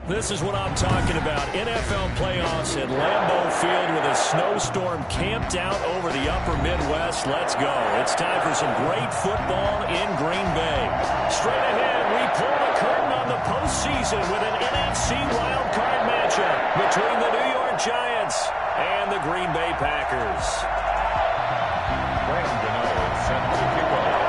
This is what I'm talking about. NFL playoffs at Lambeau Field with a snowstorm camped out over the upper Midwest. Let's go. It's time for some great football in Green Bay. Straight ahead, we pull the curtain on the postseason with an NFC Wildcard matchup between the New York Giants and the Green Bay Packers. Set to kick off.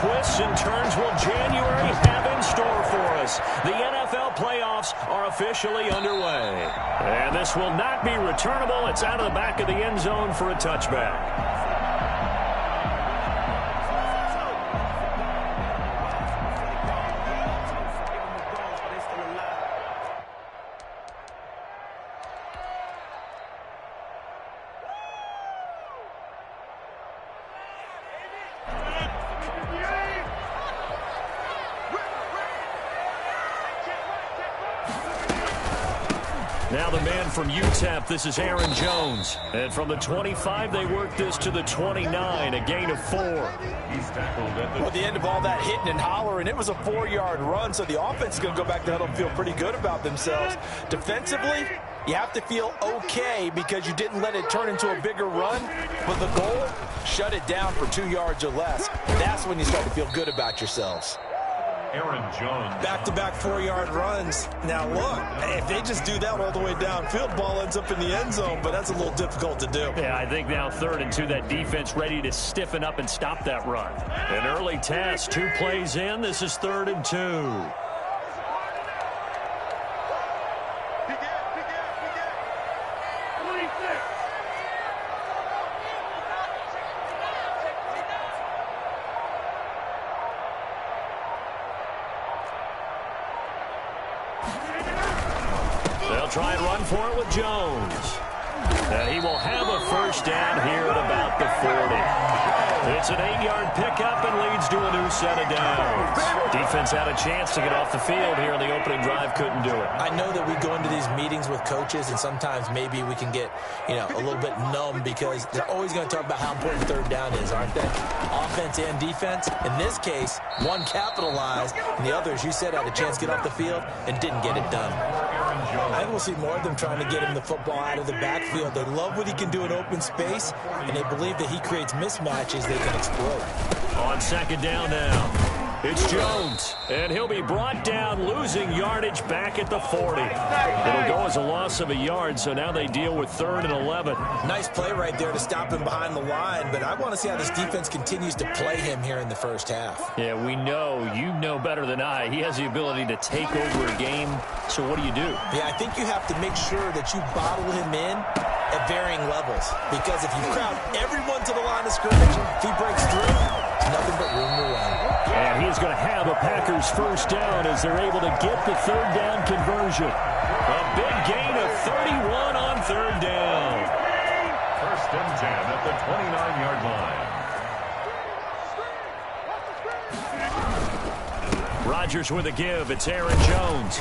Twists and turns will January have in store for us? The NFL playoffs are officially underway. And this will not be returnable. It's out of the back of the end zone for a touchback. Now the man from UTEP, this is Aaron Jones. And from the 25, they work this to the 29, a gain of 4. He's tackled at the end of all that hitting and hollering, it was a 4-yard run, so the offense is going to go back to huddle and feel pretty good about themselves. Defensively, you have to feel okay because you didn't let it turn into a bigger run, but the goal, shut it down for 2 yards or less. That's when you start to feel good about yourselves. Aaron Jones. Back-to-back 4-yard runs. Now, look, if they just do that all the way downfield, ball ends up in the end zone, but that's a little difficult to do. Yeah, I think now 3rd and 2, that defense ready to stiffen up and stop that run. An early test, 2 plays in. This is 3rd and 2. They'll try and run for it with Jones. And he will have a first down here at about the 40. It's an 8-yard pickup and leads to a new set of downs. Defense had a chance to get off the field here in the opening drive, couldn't do it. I know that we go into these meetings with coaches, and sometimes maybe we can get, a little bit numb because they're always going to talk about how important 3rd down is, aren't they? Offense and defense. In this case, one capitalized, and the other, as you said, had a chance to get off the field and didn't get it done. I think we'll see more of them trying to get him the football out of the backfield. They love what he can do in open space, and they believe that he creates mismatches they can exploit. On 2nd down now. It's Jones, and he'll be brought down, losing yardage back at the 40. It'll go as a loss of a yard, so now they deal with 3rd and 11. Nice play right there to stop him behind the line, but I want to see how this defense continues to play him here in the first half. Yeah, we know, you know better than I, he has the ability to take over a game, so what do you do? Yeah, I think you have to make sure that you bottle him in at varying levels, because if you crowd everyone to the line of scrimmage, if he breaks through, nothing but room to run. And he's going to have a Packers first down as they're able to get the 3rd down conversion. A big gain of 31 on 3rd down. 1st and 10 at the 29-yard line. Rodgers with a give. It's Aaron Jones.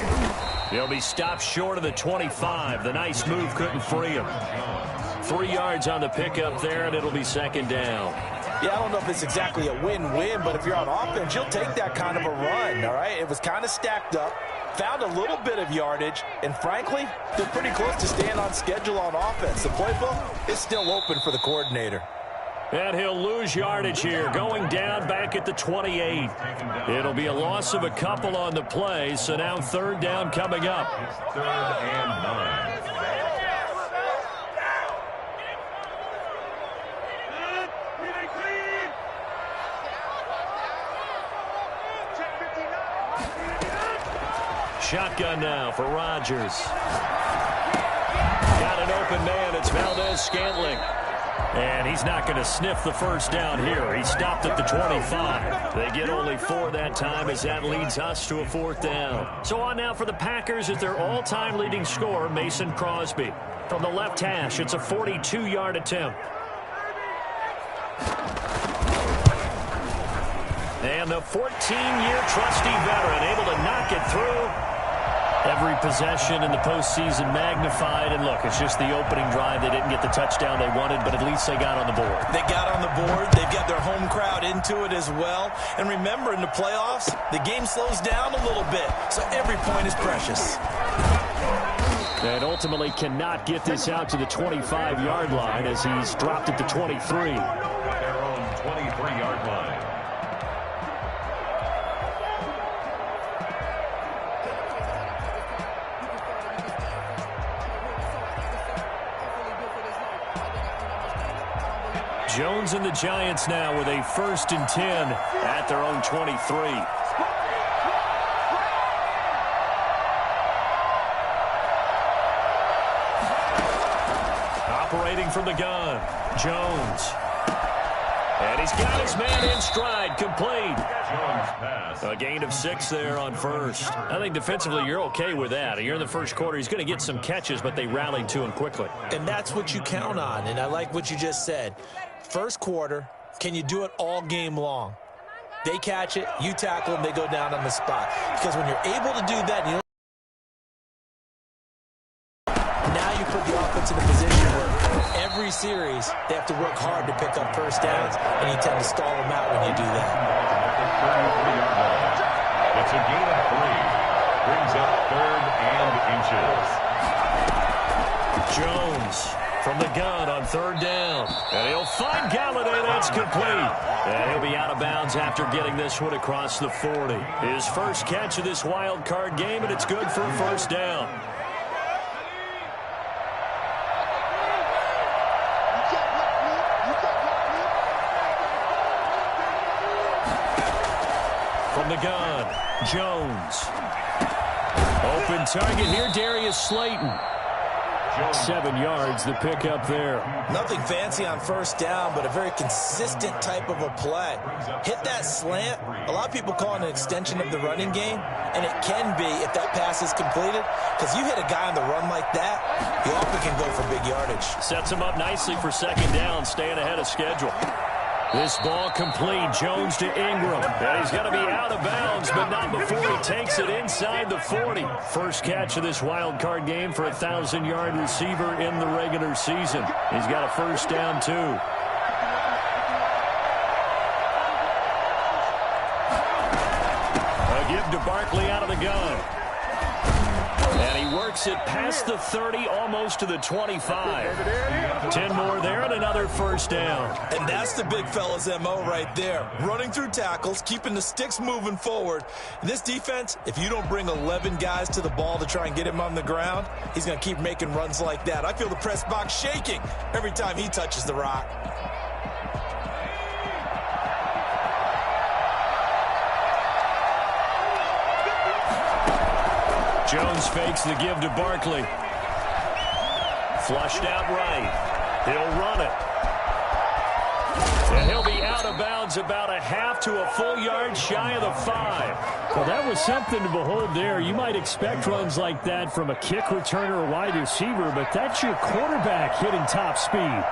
He'll be stopped short of the 25. The nice move couldn't free him. 3 yards on the pickup there, and it'll be 2nd down. Yeah, I don't know if it's exactly a win-win, but if you're on offense, you'll take that kind of a run, all right? It was kind of stacked up, found a little bit of yardage, and frankly, they're pretty close to staying on schedule on offense. The playbook is still open for the coordinator. And he'll lose yardage here, going down back at the 28. It'll be a loss of a couple on the play, so now 3rd down coming up. It's 3rd and 9. Shotgun now for Rodgers. Got an open man. It's Valdez-Scantling. And he's not going to sniff the first down here. He stopped at the 25. They get only 4 that time as that leads us to a 4th down. So on now for the Packers at their all-time leading scorer, Mason Crosby. From the left hash, it's a 42-yard attempt. And the 14-year trusty veteran able to knock it through. Every possession in the postseason magnified, and look, it's just the opening drive. They didn't get the touchdown they wanted, but at least they got on the board. They got on the board. They've got their home crowd into it as well. And remember, in the playoffs, the game slows down a little bit, so every point is precious. And ultimately cannot get this out to the 25-yard line as he's dropped it to 23. Their own 23-yard line. Jones and the Giants now with a 1st and 10 at their own 23. Operating from the gun, Jones. And he's got his man in stride, complete. A gain of 6 there on 1st. I think defensively you're okay with that. You're in the first quarter. He's going to get some catches, but they rallied to him quickly. And that's what you count on, and I like what you just said. First quarter, can you do it all game long? They catch it, you tackle them, they go down on the spot. Because when you're able to do that, you now you put the offense in a position where every series they have to work hard to pick up first downs, and you tend to stall them out when you do that. It's a gain of 3. Brings up 3rd and inches. Jones from the gun on 3rd down. And he'll find Galladay. That's complete. And he'll be out of bounds after getting this one across the 40. His first catch of this wild card game, and it's good for a 1st down. From the gun, Jones. Open target here, Darius Slayton. 7 yards, the pickup there. Nothing fancy on 1st down, but a very consistent type of a play. Hit that slant. A lot of people call it an extension of the running game, and it can be if that pass is completed, because you hit a guy on the run like that, you often can go for big yardage. Sets him up nicely for 2nd down, staying ahead of schedule. This ball complete. Jones to Ingram. And he's got to be out of bounds, but not before he takes it inside the 40. First catch of this wild card game for a 1,000-yard receiver in the regular season. He's got a 1st down, too. A give to Barkley out of the gun. And he works it past the 30, almost to the 25. 10 more there and another 1st down. And that's the big fella's MO right there. Running through tackles, keeping the sticks moving forward. In this defense, if you don't bring 11 guys to the ball to try and get him on the ground, he's going to keep making runs like that. I feel the press box shaking every time he touches the rock. Jones fakes the give to Barkley. Flushed out right. He'll run it. And he'll be out of bounds about a half to a full yard shy of the 5. Well, that was something to behold there. You might expect runs like that from a kick returner or wide receiver, but that's your quarterback hitting top speed.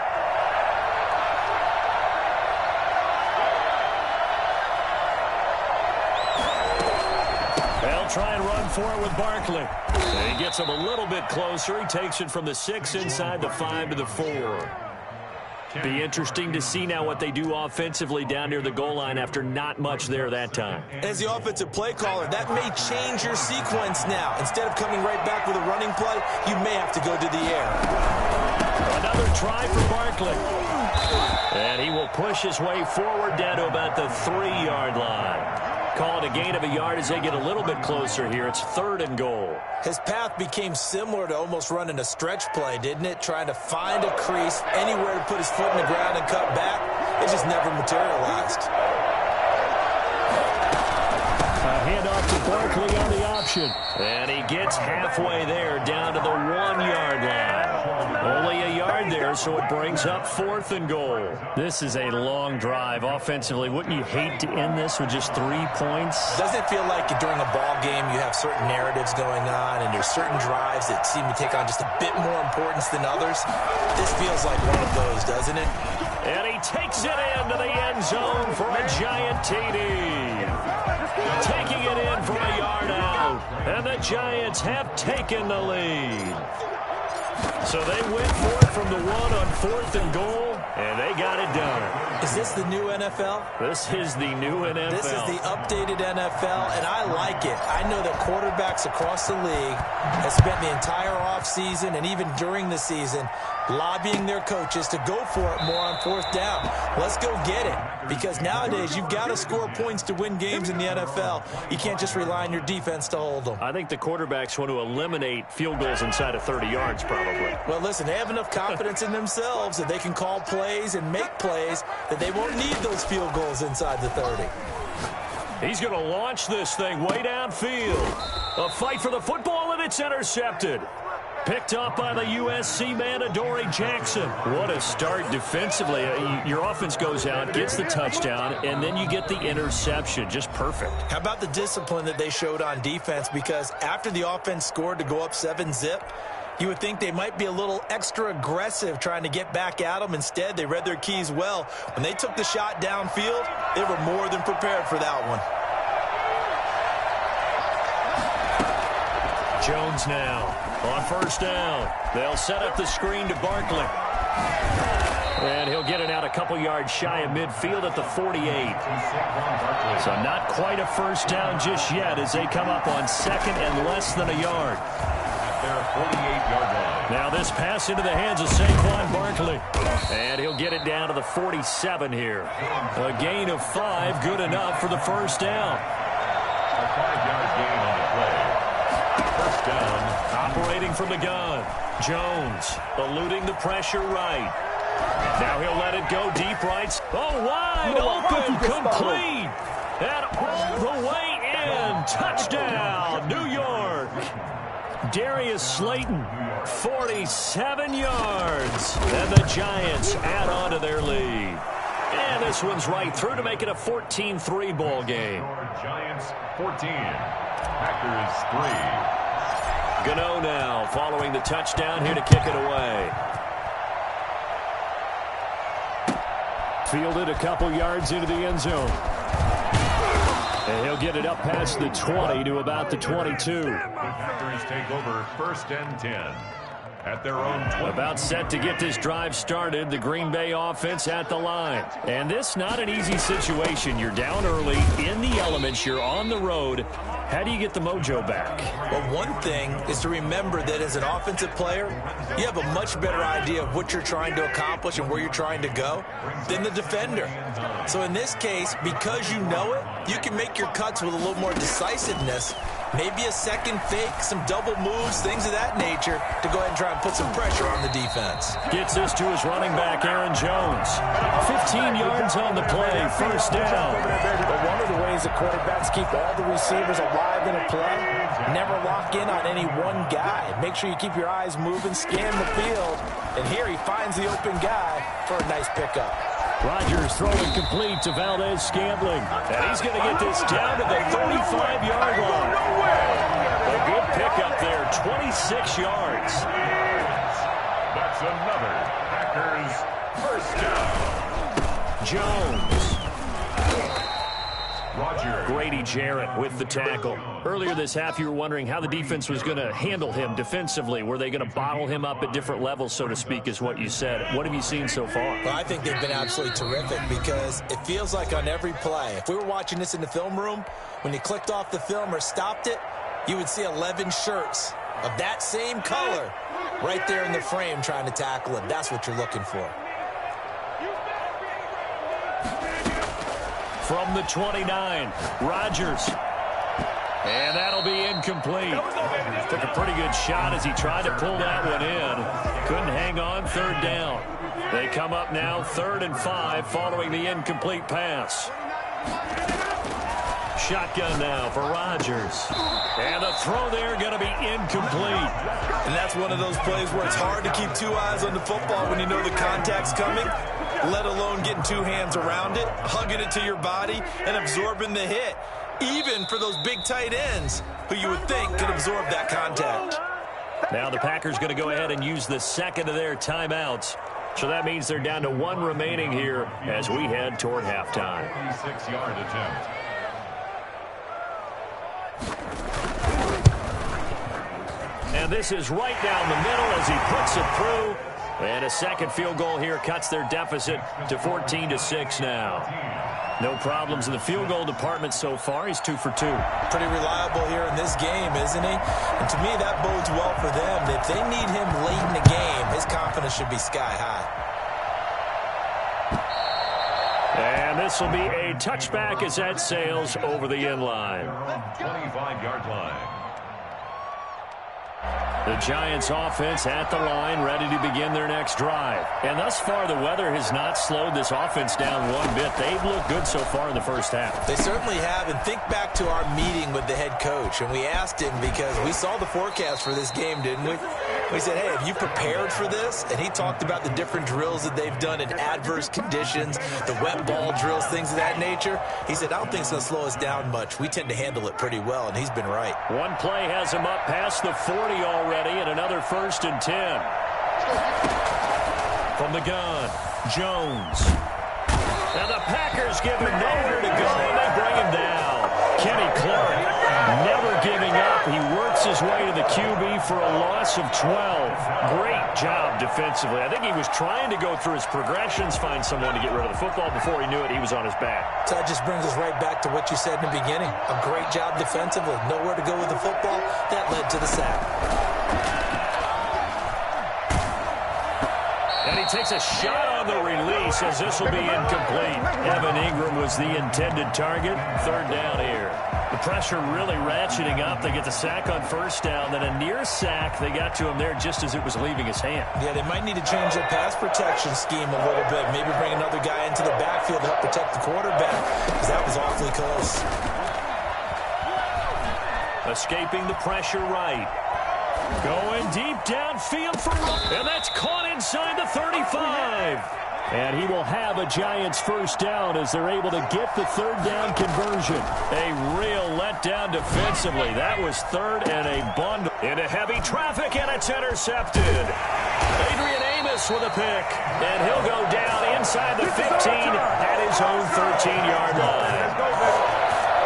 Try and run for it with Barkley. And he gets him a little bit closer. He takes it from the 6 inside the 5 to the 4. Be interesting to see now what they do offensively down near the goal line after not much there that time. As the offensive play caller, that may change your sequence now. Instead of coming right back with a running play, you may have to go to the air. Another try for Barkley. And he will push his way forward down to about the 3-yard line. Call it a gain of a yard as they get a little bit closer here. It's 3rd and goal. His path became similar to almost running a stretch play, didn't it? Trying to find a crease, anywhere to put his foot in the ground and cut back. It just never materialized. A handoff to Barkley on the option. And he gets halfway there, down to the 1-yard line. Only a yard there. there, so it brings up 4th and goal. This is a long drive offensively. Wouldn't you hate to end this with just 3 points? Doesn't it feel like during a ball game you have certain narratives going on and there's certain drives that seem to take on just a bit more importance than others? This feels like one of those, doesn't it? And he takes it into the end zone for a giant TD. Taking it in from a yard out. And the Giants have taken the lead. So they went for it from the 1 on 4th and goal, and they got it done. Is this the new NFL? This is the new NFL. This is the updated NFL, and I like it. I know that quarterbacks across the league have spent the entire offseason and even during the season lobbying their coaches to go for it more on 4th down. Let's go get it. Because nowadays, you've got to score points to win games in the NFL. You can't just rely on your defense to hold them. I think the quarterbacks want to eliminate field goals inside of 30 yards, probably. Well, listen, they have enough confidence in themselves that they can call plays and make plays that they won't need those field goals inside the 30. He's going to launch this thing way downfield. A fight for the football, and it's intercepted. Picked up by the USC man, Adoree Jackson. What a start defensively. Your offense goes out, gets the touchdown, and then you get the interception. Just perfect. How about the discipline that they showed on defense? Because after the offense scored to go up 7-zip, you would think they might be a little extra aggressive trying to get back at them. Instead, they read their keys well. When they took the shot downfield, they were more than prepared for that one. Jones now on 1st down. They'll set up the screen to Barkley. And he'll get it out a couple yards shy of midfield at the 48. So not quite a 1st down just yet as they come up on 2nd and less than a yard. At their 48-yard line. Now this pass into the hands of Saquon Barkley. And he'll get it down to the 47 here. A gain of 5, good enough for the 1st down. A 5-yard gain on the play. 1st down. Operating from the gun. Jones eluding the pressure right. Now he'll let it go deep right. Oh, wide open, complete. And all the way in. Touchdown, New York. Darius Slayton, 47 yards. And the Giants add on to their lead. And this one's right through to make it a 14-3 ball game. Giants 14. Packers 3. Gano now following the touchdown here to kick it away. Fielded a couple yards into the end zone. And he'll get it up past the 20 to about the 22. The Packers take over 1st and 10. At their own 20. About set to get this drive started. The Green Bay offense at the line. And this not an easy situation. You're down early, in the elements, you're on the road. How do you get the mojo back? Well, one thing is to remember that as an offensive player, you have a much better idea of what you're trying to accomplish and where you're trying to go than the defender. So in this case, because you know it, you can make your cuts with a little more decisiveness. Maybe a second fake, some double moves, things of that nature to go ahead and try and put some pressure on the defense. Gets this to his running back, Aaron Jones. 15 yards on the play, 1st down. But one of the ways the quarterbacks keep all the receivers alive in a play, never lock in on any one guy. Make sure you keep your eyes moving, scan the field, and here he finds the open guy for a nice pickup. Rodgers throwing complete to Valdez-Scantling. And he's going to get this down to the 35-yard line. A good pickup there, 26 yards. That's another Packers 1st down. Jones. Rodgers. Grady Jarrett with the tackle. Earlier this half, you were wondering how the defense was going to handle him defensively. Were they going to bottle him up at different levels, so to speak, is what you said. What have you seen so far? Well, I think they've been absolutely terrific because it feels like on every play, if we were watching this in the film room, when you clicked off the film or stopped it, you would see 11 shirts of that same color right there in the frame trying to tackle him. That's what you're looking for. From the 29, Rodgers. And that'll be incomplete. Took a pretty good shot as he tried to pull that one in. Couldn't hang on, 3rd down. They come up now 3rd and 5 following the incomplete pass. Shotgun now for Rodgers. And the throw there going to be incomplete. And that's one of those plays where it's hard to keep two eyes on the football when you know the contact's coming, let alone getting two hands around it, hugging it to your body, and absorbing the hit, even for those big tight ends who you would think could absorb that contact. Now the Packers going to go ahead and use the second of their timeouts. So that means they're down to one remaining here as we head toward halftime. 26-yard attempt. And this is right down the middle as he puts it through. And a second field goal here cuts their deficit to 14-6 now. No problems in the field goal department so far. He's 2 for 2. Pretty reliable here in this game, isn't he? And to me, that bodes well for them. If they need him late in the game, his confidence should be sky high. And this will be a touchback as that sails over the end line. 25-yard line. The Giants offense at the line, ready to begin their next drive. And thus far, the weather has not slowed this offense down one bit. They've looked good so far in the first half. They certainly have. And think back to our meeting with the head coach. And we asked him because we saw the forecast for this game, didn't we? We said, hey, have you prepared for this? And he talked about the different drills that they've done in adverse conditions, the wet ball drills, things of that nature. He said, I don't think it's going to slow us down much. We tend to handle it pretty well, and he's been right. One play has him up past the 40 already, and another 1st and 10. From the gun, Jones. Now the Packers give him nowhere to go, and they bring him down. Kenny Clark never giving up. He works his way to the QB for a loss of 12. Great job defensively. I think he was trying to go through his progressions, find someone to get rid of the football. Before he knew it, he was on his back. So that just brings us right back to what you said in the beginning. A great job defensively. Nowhere to go with the football. That led to the sack. And he takes a shot on the release as this will be incomplete. Evan Ingram was the intended target. 3rd down here. The pressure really ratcheting up. They get the sack on 1st down. Then a near sack. They got to him there just as it was leaving his hand. Yeah, they might need to change their pass protection scheme a little bit. Maybe bring another guy into the backfield to help protect the quarterback, because that was awfully close. Escaping the pressure right. Going deep downfield for and that's caught inside the 35. And he will have a Giants 1st down as they're able to get the 3rd down conversion. A real letdown defensively. That was 3rd and a bundle. Into heavy traffic, and it's intercepted. Adrian Amos with a pick. And he'll go down inside the 15 at his own 13-yard line.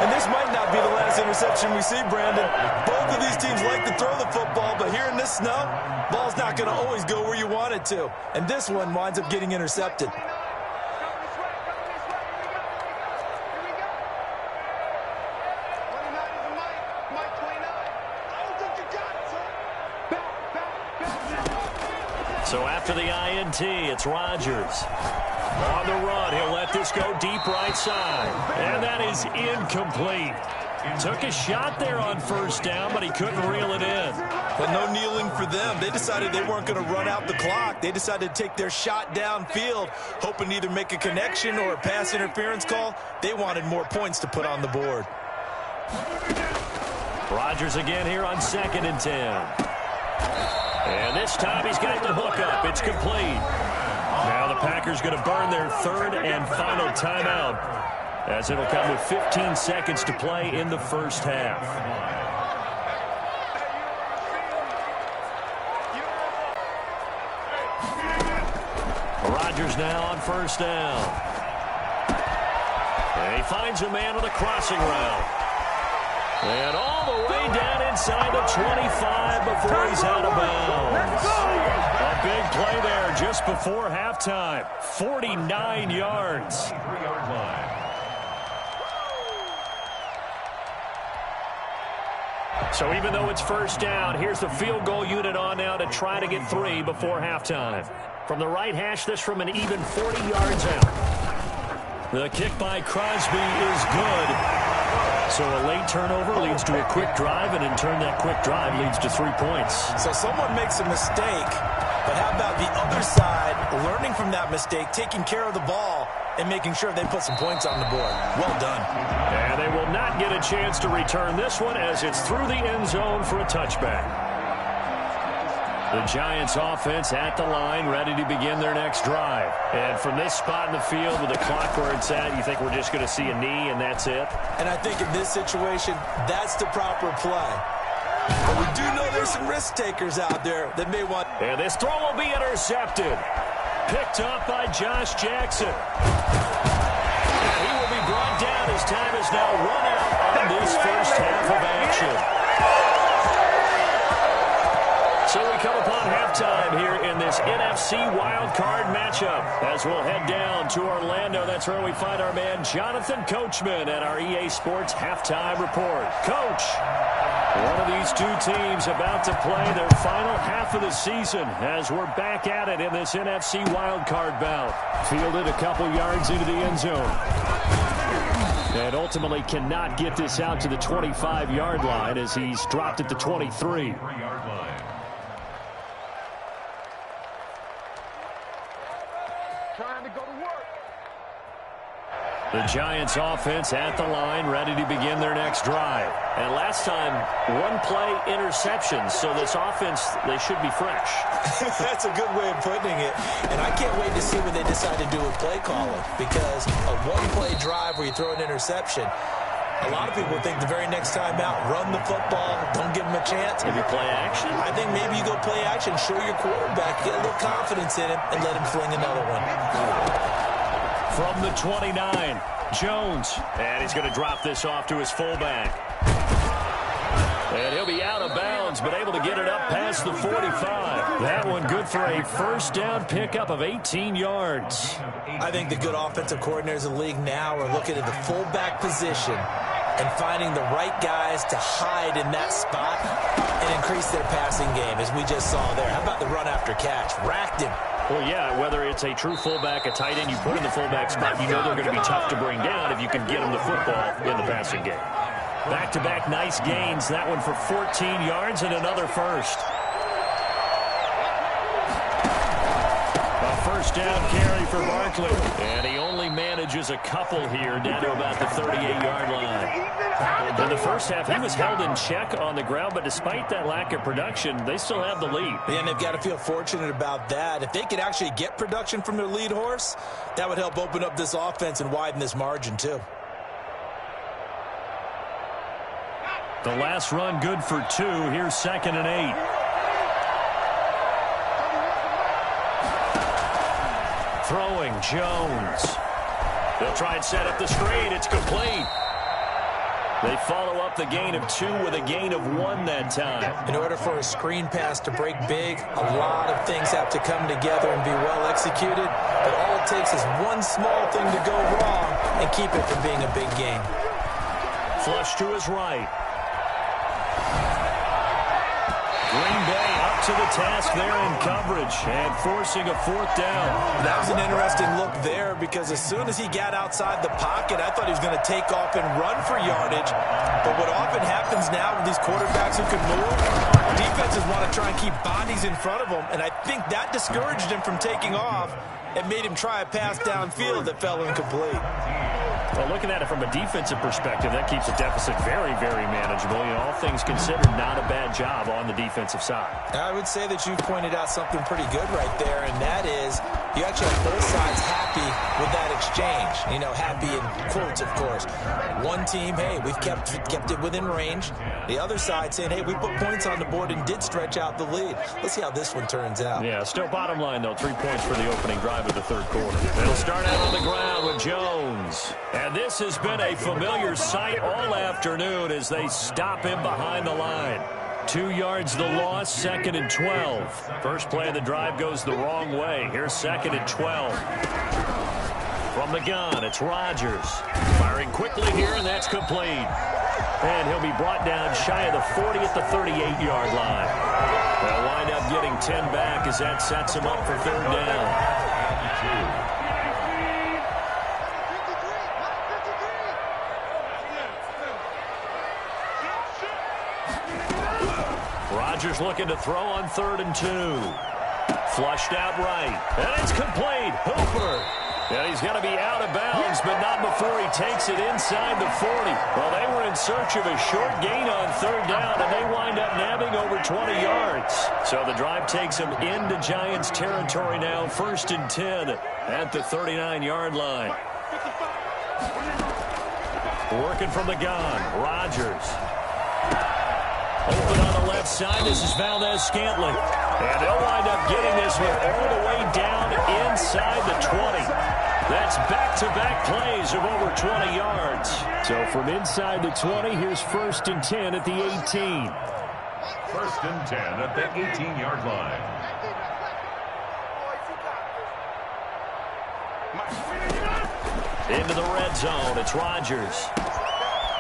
And this might not be the last interception we see, Brandon. Both of these teams like to throw the football, but here in this snow, ball's not going to always go where you want it to. And this one winds up getting intercepted. So after the INT, it's Rodgers. On the run, he'll let this go deep right side. And that is incomplete. Took a shot there on 1st down, but he couldn't reel it in. But no kneeling for them. They decided they weren't going to run out the clock. They decided to take their shot downfield, hoping to either make a connection or a pass interference call. They wanted more points to put on the board. Rodgers again here on 2nd and 10. And this time he's got the hook up. It's complete. Now the Packers going to burn their 3rd and final timeout, as it'll come with 15 seconds to play in the 1st half. Rodgers now on 1st down. And he finds a man with a crossing route. And all the way down inside the 25 before he's out of bounds. A big play there just before halftime. 49 yards. 3-yard line. So even though it's 1st down, here's the field goal unit on now to try to get 3 before halftime. From the right hash, this from an even 40 yards out. The kick by Crosby is good. So a late turnover leads to a quick drive, and in turn that quick drive leads to 3 points. So someone makes a mistake, but how about the other side learning from that mistake, taking care of the ball, and making sure they put some points on the board. Well done. And they will not get a chance to return this one as it's through the end zone for a touchback. The Giants offense at the line, ready to begin their next drive. And from this spot in the field with the clock where it's at, you think we're just going to see a knee and that's it? And I think in this situation, that's the proper play. But we do know there's some risk takers out there that may want... And this throw will be intercepted. Picked up by Josh Jackson. And he will be brought down as time is now run out on this first half of action. So we come upon halftime here in this NFC Wildcard matchup as we'll head down to Orlando. That's where we find our man Jonathan Coachman at our EA Sports Halftime Report. Coach, one of these two teams about to play their final half of the season as we're back at it in this NFC Wildcard bout. Fielded a couple yards into the end zone. And ultimately cannot get this out to the 25-yard line as he's dropped at the 23. The Giants offense at the line, ready to begin their next drive. And last time, one-play interception, so this offense, they should be fresh. That's a good way of putting it. And I can't wait to see what they decide to do with play calling, because a one-play drive where you throw an interception, a lot of people think the very next time out, run the football, don't give him a chance. Maybe play action? I think maybe you go play action, show your quarterback, get a little confidence in him, and let him fling another one. From the 29, Jones. And he's going to drop this off to his fullback. And he'll be out of bounds, but able to get it up past the 45. That one good for a first down pickup of 18 yards. I think the good offensive coordinators in the league now are looking at the fullback position and finding the right guys to hide in that spot and increase their passing game, as we just saw there. How about the run after catch? Racked him. Well, yeah, whether it's a true fullback, a tight end you put in the fullback spot, you know they're going to be tough to bring down if you can get them the football in the passing game. Back-to-back nice gains. That one for 14 yards and another first. A first down carry for Barkley. And he only manages a couple here down to about the 38-yard line. In the first half, he was held in check on the ground, but despite that lack of production, they still have the lead. And they've got to feel fortunate about that. If they could actually get production from their lead horse, that would help open up this offense and widen this margin too. The last run good for 2. Here's 2nd and 8. Throwing Jones. They'll try and set up the screen. It's complete. They follow up the gain of 2 with a gain of 1 that time. In order for a screen pass to break big, a lot of things have to come together and be well executed. But all it takes is one small thing to go wrong and keep it from being a big gain. Flush to his right. Green Bay up to the task there in coverage and forcing a 4th down. That was an interesting look there, because as soon as he got outside the pocket, I thought he was going to take off and run for yardage. But what often happens now with these quarterbacks who can move, defenses want to try and keep bodies in front of them, and I think that discouraged him from taking off and made him try a pass downfield that fell incomplete. Well, looking at it from a defensive perspective, that keeps the deficit very, very manageable. You know, all things considered, not a bad job on the defensive side. I would say that you've pointed out something pretty good right there, and that is you actually have both sides happy with that exchange. You know, happy in quotes, of course. One team, hey, we've kept it within range. The other side saying, hey, we put points on the board and did stretch out the lead. Let's see how this one turns out. Yeah, still bottom line, though, 3 points for the opening drive of the 3rd quarter. They'll start out on the ground with Jones. And this has been a familiar sight all afternoon as they stop him behind the line. 2 yards the loss, 2nd and 12. First play of the drive goes the wrong way. Here's 2nd and 12. From the gun, it's Rodgers. Firing quickly here, and that's complete. And he'll be brought down shy of the 40 at the 38-yard line. They'll wind up getting 10 back as that sets him up for 3rd down. Rodgers looking to throw on 3rd and 2. Flushed out right. And it's complete. Hooper And he's going to be out of bounds, but not before he takes it inside the 40. Well, they were in search of a short gain on third down, and they wind up nabbing over 20 yards. So the drive takes them into Giants territory now, 1st and 10 at the 39-yard line. Working from the gun, Rodgers. Open on the left side, this is Valdez-Scantling. And they'll wind up getting this one all the way down inside the 20. That's back-to-back plays of over 20 yards. So from inside the 20, here's 1st and 10 at the 18. 1st and 10 at the 18-yard line. Into the red zone, it's Rodgers.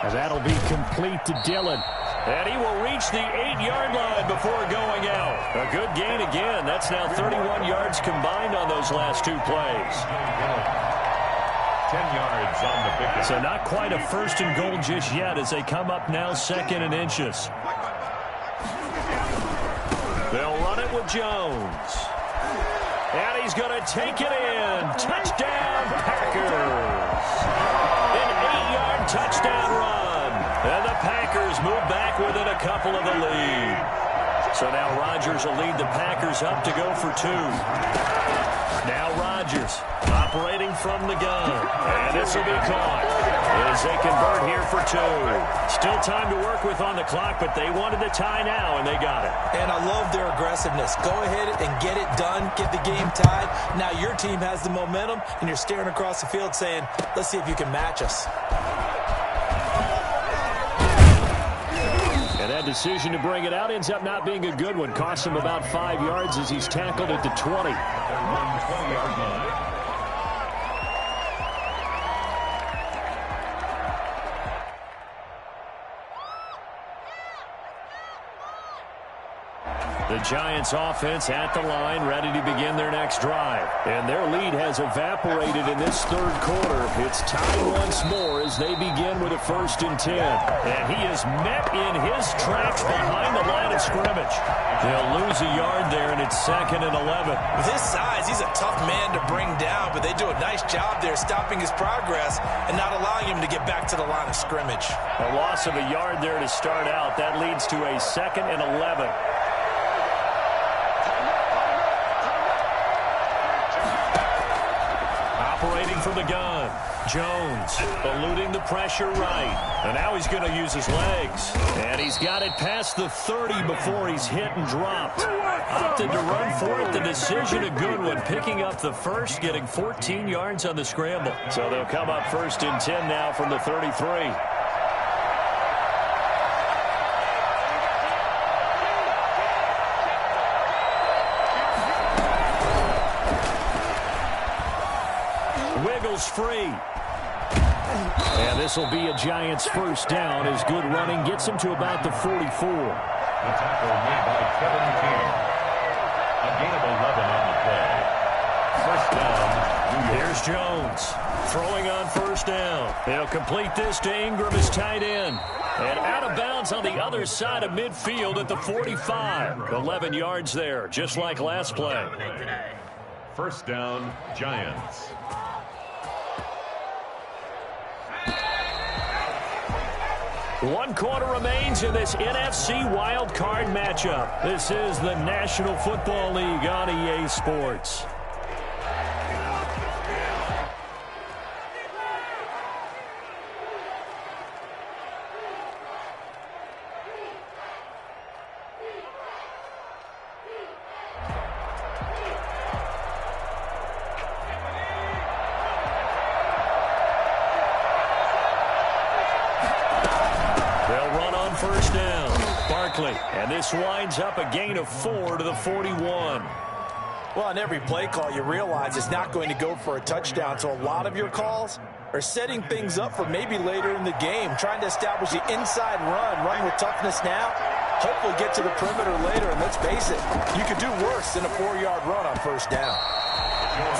And that'll be complete to Dillon. And he will reach the 8-yard line before going out. A good gain again. That's now 31 yards combined on those last 2 plays. 10 yards on the pickup. So not quite a 1st and goal just yet as they come up now 2nd and inches. They'll run it with Jones. And he's going to take it in. Touchdown, Packers. An 8-yard touchdown run. And the Packers move back within a couple of the lead. So now Rodgers will lead the Packers up to go for 2. Now Rodgers operating from the gun. And this will be caught as they convert here for 2. Still time to work with on the clock, but they wanted the tie now, and they got it. And I love their aggressiveness. Go ahead and get it done. Get the game tied. Now your team has the momentum, and you're staring across the field saying, let's see if you can match us. And that decision to bring it out ends up not being a good one. Costs him about 5 yards as he's tackled at the 20. 20-yard line. The Giants offense at the line, ready to begin their next drive. And their lead has evaporated in this 3rd quarter. It's tied once more as they begin with a 1st and 10. And he is met in his tracks behind the line of scrimmage. They'll lose a yard there, and it's 2nd and 11. With his size, he's a tough man to bring down, but they do a nice job there stopping his progress and not allowing him to get back to the line of scrimmage. A loss of a yard there to start out. That leads to a 2nd and 11. Operating from the gun, Jones eluding the pressure right. And now he's going to use his legs. And he's got it past the 30 before he's hit and dropped. Opted to run for it. The decision a good one. Picking up the first, getting 14 yards on the scramble. So they'll come up 1st and 10 now from the 33. Free. And this will be a Giants 1st down as good running gets him to about the 44. The tackle made by Kevin King. A gain of 11 on the play. 1st down, New York. Here's Jones throwing on 1st down. They'll complete this to Ingram as tight end. And out of bounds on the other side of midfield at the 45. 11 yards there, just like last play. 1st down, Giants. One quarter remains in this NFC Wildcard matchup. This is the National Football League on EA Sports. And this winds up a gain of 4 to the 41. Well, on every play call, you realize it's not going to go for a touchdown. So a lot of your calls are setting things up for maybe later in the game, trying to establish the inside run with toughness now, hopefully get to the perimeter later. And let's face it, you could do worse than a 4-yard run on 1st down.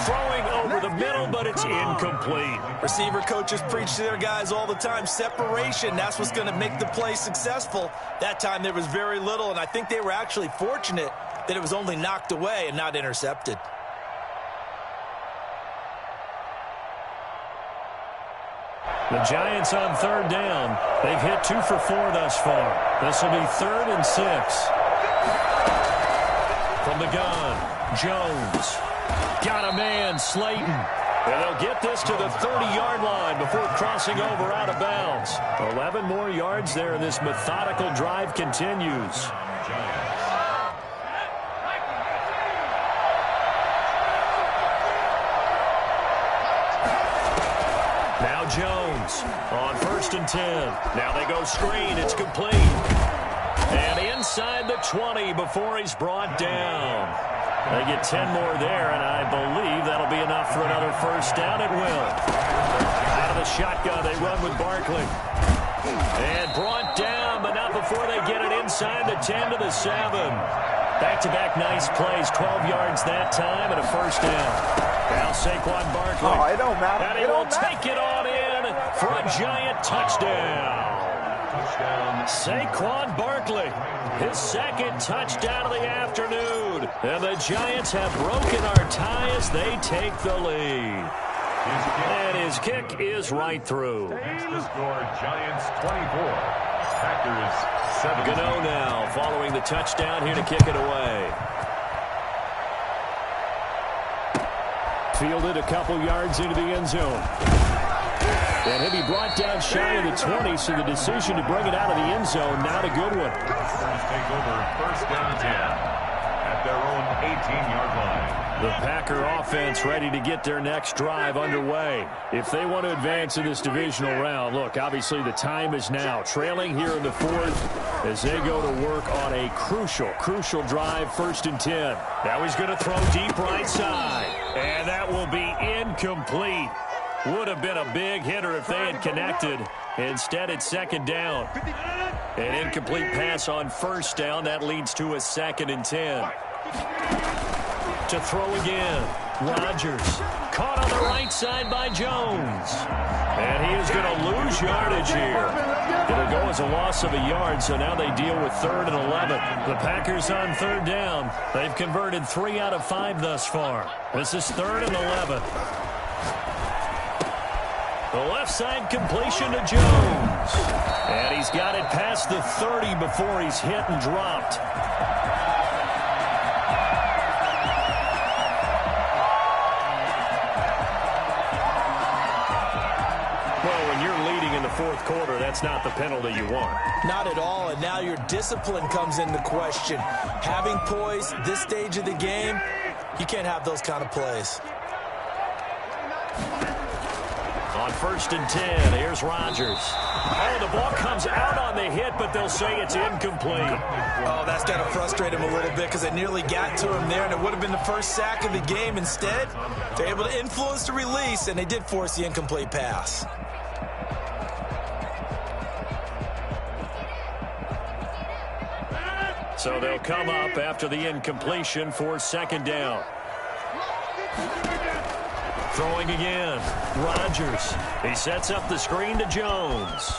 Throwing over the middle, but it's incomplete. Receiver coaches preach to their guys all the time. Separation, that's what's going to make the play successful. That time there was very little, and I think they were actually fortunate that it was only knocked away and not intercepted. The Giants on third down. They've hit 2 for 4 thus far. This will be 3rd and 6. From the gun, Jones. Got a man, Slayton. And they'll get this to the 30-yard line before crossing over out of bounds. 11 more yards there, and this methodical drive continues. Now Jones on 1st and 10. Now they go screen. It's complete. And inside the 20 before he's brought down. They get 10 more there, and I believe that'll be enough for another first down. It will. Out of the shotgun, they run with Barkley. And brought down, but not before they get it inside the 10 to the 7. Back-to-back nice plays, 12 yards that time, and a first down. Now Saquon Barkley. Oh, it don't matter. And he will take it on in for a Giant touchdown. Saquon Barkley, his 2nd touchdown of the afternoon. And the Giants have broken our tie as they take the lead. And his kick is right through. The score, Giants 24, Packers 7. Gano now following the touchdown here to kick it away. Fielded a couple yards into the end zone. And he'll be brought down shy of the 20, so the decision to bring it out of the end zone, not a good one. Packers take over 1st and 10 at their own 18-yard line. The Packer offense ready to get their next drive underway. If they want to advance in this divisional round, look, obviously the time is now. Trailing here in the 4th as they go to work on a crucial drive, 1st and 10. Now he's going to throw deep right side. And that will be incomplete. Would have been a big hitter if they had connected. Instead, it's 2nd down. An incomplete pass on 1st down. That leads to a 2nd and 10. To throw again. Rodgers. Caught on the right side by Jones. And he is going to lose yardage here. It'll go as a loss of a yard, so now they deal with 3rd and 11. The Packers on 3rd down. They've converted 3 out of 5 thus far. This is 3rd and 11. The left side completion to Jones. And he's got it past the 30 before he's hit and dropped. Well, when you're leading in the 4th quarter, that's not the penalty you want. Not at all, and now your discipline comes into question. Having poise this stage of the game, you can't have those kind of plays. On 1st and 10, here's Rodgers. Oh, the ball comes out on the hit, but they'll say it's incomplete. Oh, that's got to frustrate him a little bit because they nearly got to him there, and it would have been the first sack of the game. Instead, they're able to influence the release, and they did force the incomplete pass. So they'll come up after the incompletion for 2nd down. Throwing again. Rodgers. He sets up the screen to Jones.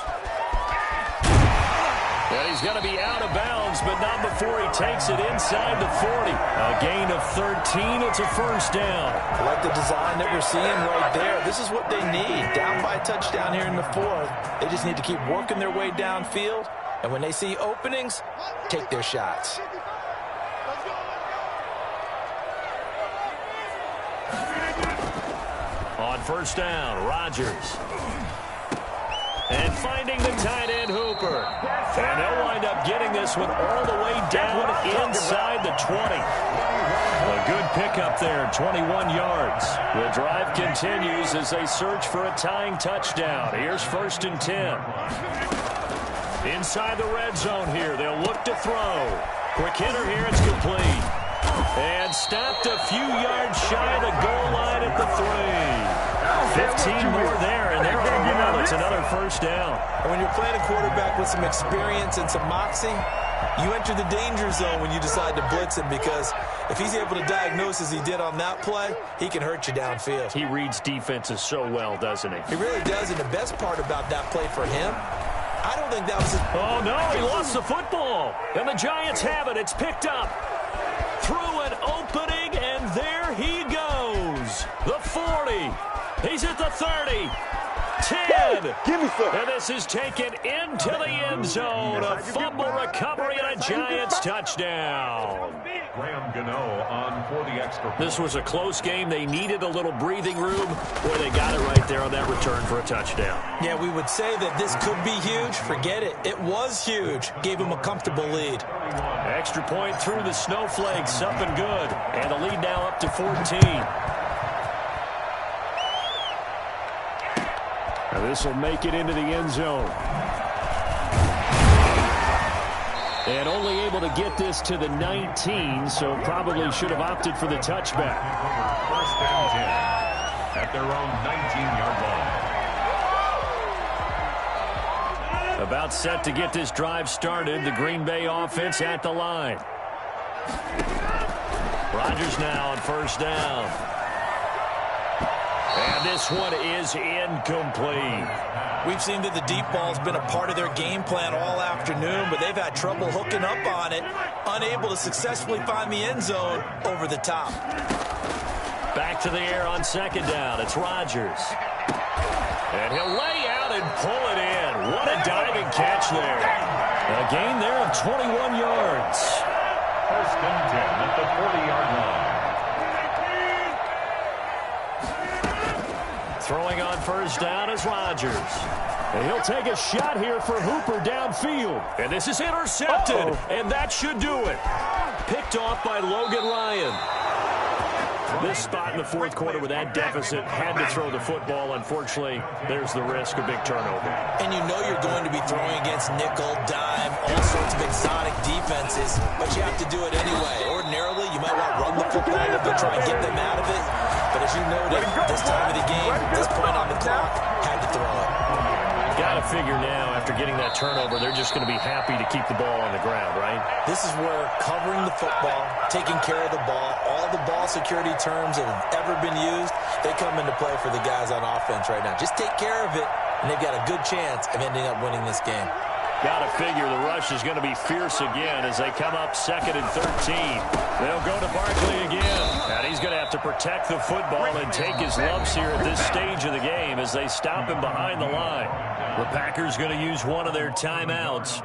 And he's going to be out of bounds, but not before he takes it inside the 40. A gain of 13. It's a 1st down. I like the design that we're seeing right there. This is what they need. Down by a touchdown here in the 4th. They just need to keep working their way downfield. And when they see openings, take their shots. On 1st down, Rodgers. And finding the tight end, Hooper. And they'll wind up getting this one all the way down inside the 20. A good pickup there, 21 yards. The drive continues as they search for a tying touchdown. Here's 1st and 10. Inside the red zone here, they'll look to throw. Quick hitter here, it's complete. And stopped a few yards shy of the goal line at the 3. 15 more there, and they're on the ball. It's another 1st down. And when you're playing a quarterback with some experience and some moxie, you enter the danger zone when you decide to blitz him, because if he's able to diagnose as he did on that play, he can hurt you downfield. He reads defenses so well, doesn't he? He really does, and the best part about that play for him, I don't think that was... Oh, no, he lost the football. And the Giants have it. It's picked up. Through an opening, and there he goes. The 40. He's at the 30. 10. Give me some. And this is taken into the end zone. A fumble recovery and a Giants touchdown. Graham Gano on for the extra point. This was a close game. They needed a little breathing room. Boy, they got it right there on that return for a touchdown. Yeah, we would say that this could be huge. Forget it. It was huge. Gave them a comfortable lead. Extra point through the snowflakes. Up and good. And the lead now up to 14. Now this will make it into the end zone. And only able to get this to the 19, so probably should have opted for the touchback. First and 10 at their own 19-yard line. About set to get this drive started. The Green Bay offense at the line. Rodgers now on first down. And this one is incomplete. We've seen that the deep ball's been a part of their game plan all afternoon, but they've had trouble hooking up on it, unable to successfully find the end zone over the top. Back to the air on second down. It's Rodgers. And he'll lay out and pull it in. What a diving catch there. A gain there of 21 yards. First and 10 at the 40-yard line. Throwing on first down is Rodgers. And he'll take a shot here for Hooper downfield. And this is intercepted. And that should do it. Picked off by Logan Ryan. This spot in the fourth quarter with that deficit, had to throw the football. Unfortunately, there's the risk of big turnover. And you know you're going to be throwing against nickel, dime, all sorts of exotic defenses, but you have to do it anyway. Ordinarily, you might want to run the football a little bit, try and get them out of it. But as you noted, this time of the game, this point on the clock, had to throw it. Got to figure now, after getting that turnover, they're just going to be happy to keep the ball on the ground, right? This is where covering the football, taking care of the ball, all the ball security terms that have ever been used, they come into play for the guys on offense right now. Just take care of it, and they've got a good chance of ending up winning this game. Got to figure the rush is going to be fierce again as they come up 2nd and 13. They'll go to Barkley again. And he's going to have to protect the football and take his lumps here at this stage of the game as they stop him behind the line. The Packers going to use one of their timeouts.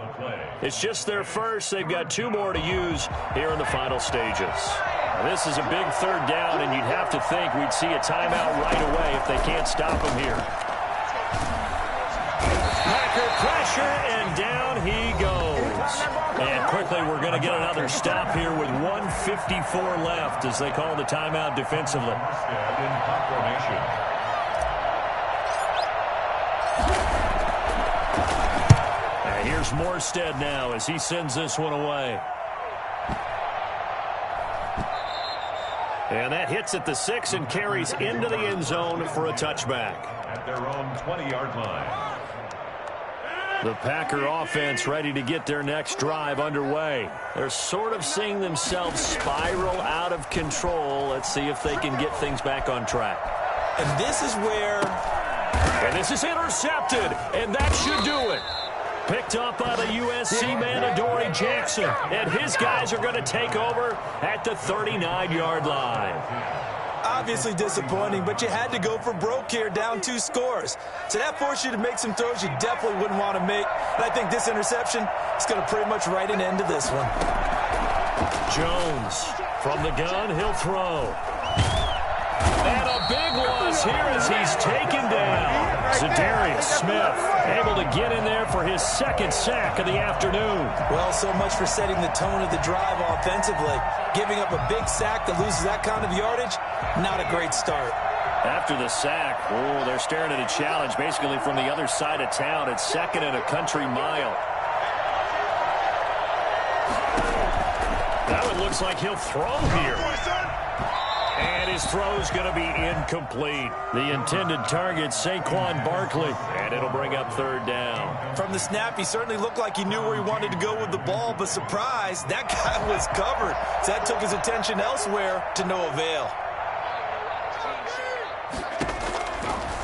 It's just their first. They've got 2 more to use here in the final stages. Now, this is a big third down, and you'd have to think we'd see a timeout right away if they can't stop him here. Packer pressure, and down he goes. And quickly we're going to get another stop here with 1:54 left as they call the timeout defensively. And here's Morstead now as he sends this one away. And that hits at the 6 and carries into the end zone for a touchback. At their own 20-yard line. The Packer offense ready to get their next drive underway. They're sort of seeing themselves spiral out of control. Let's see if they can get things back on track. And this is where... And this is intercepted, and that should do it. Picked up by the USC man, Adoree Jackson. And his guys are going to take over at the 39-yard line. Obviously disappointing, but you had to go for broke here, down 2 scores. So that forced you to make some throws you definitely wouldn't want to make. And I think this interception is going to pretty much write an end to this one. Jones from the gun, he'll throw. And a big loss here as he's taken down. Zadarius Smith able to get in there for his 2nd sack of the afternoon. Well, so much for setting the tone of the drive offensively. Giving up a big sack that loses that kind of yardage, not a great start. After the sack, they're staring at a challenge basically from the other side of town. It's 2nd and a country mile. Now it looks like he'll throw here. And his throw's going to be incomplete. The intended target, Saquon Barkley. And it'll bring up 3rd down. From the snap, he certainly looked like he knew where he wanted to go with the ball, but surprise, that guy was covered. So that took his attention elsewhere to no avail.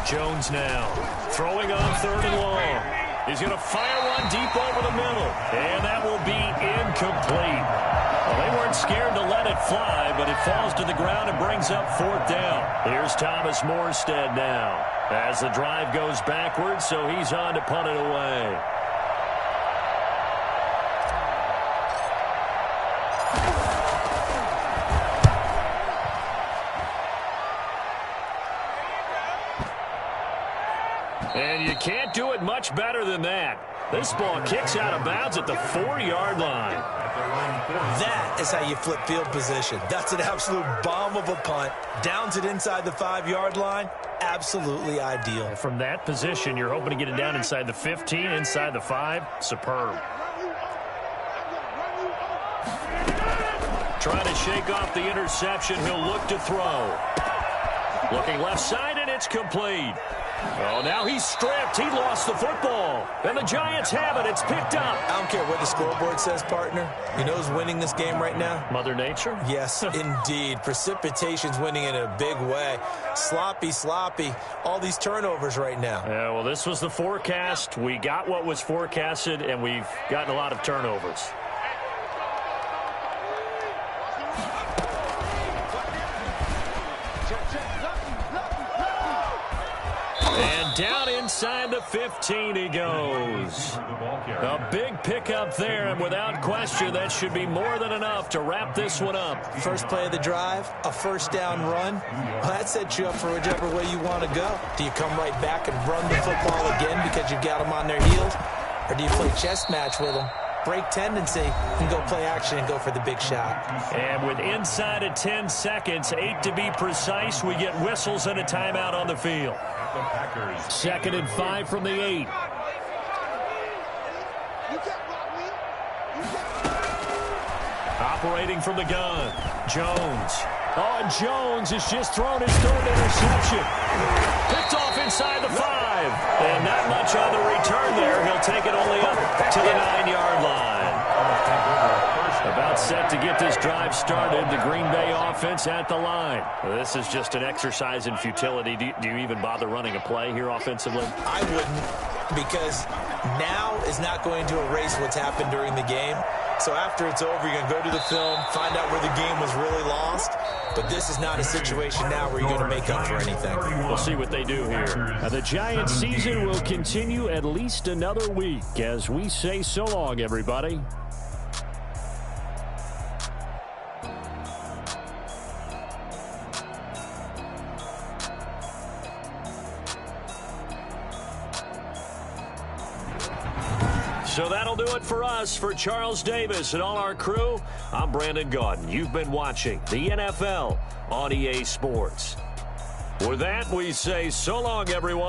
Jones now throwing on 3rd and long. He's going to fire one deep over the middle. And that will be incomplete. Well, they weren't scared to let it fly, but it falls to the ground and brings up 4th down. Here's Thomas Morstead now. As the drive goes backwards, so he's on to punt it away. And you can't do it much better than that. This ball kicks out of bounds at the 4-yard line. That is how you flip field position. That's an absolute bomb of a punt. Downs it inside the 5-yard line. Absolutely ideal. From that position, you're hoping to get it down inside the 15, inside the 5. Superb. Trying to shake off the interception. He'll look to throw. Looking left side, and it's complete. Oh, now he's stripped. He lost the football. And the Giants have it. It's picked up. I don't care what the scoreboard says, partner. You know who's winning this game right now? Mother Nature? Yes, indeed. Precipitation's winning in a big way. Sloppy. All these turnovers right now. Yeah, well, this was the forecast. We got what was forecasted, and we've gotten a lot of turnovers. And down inside the 15 he goes. A big pickup there, and without question, that should be more than enough to wrap this one up. First play of the drive, a first down run. Well, that sets you up for whichever way you want to go. Do you come right back and run the football again because you've got them on their heels? Or do you play chess match with them, break tendency, and go play action and go for the big shot? And with inside of 10 seconds, 8 to be precise, we get whistles and a timeout on the field. 2nd and 5 from the 8. Operating from the gun, Jones. Oh, and Jones has just thrown his 3rd interception. Picked off inside the 5. And not much on the return there. He'll take it only up to the 9-yard line. About set to get this drive started. The Green Bay offense at the line. This is just an exercise in futility. Do you even bother running a play here offensively? I wouldn't, because now is not going to erase what's happened during the game. So after it's over, you're going to go to the film, find out where the game was really lost. But this is not a situation now where you're going to make up for anything. We'll see what they do here. The Giants season will continue at least another week as we say so long, everybody. So that'll do it for us. For Charles Davis and all our crew, I'm Brandon Gaudin. You've been watching the NFL on EA Sports. With that, we say so long, everyone.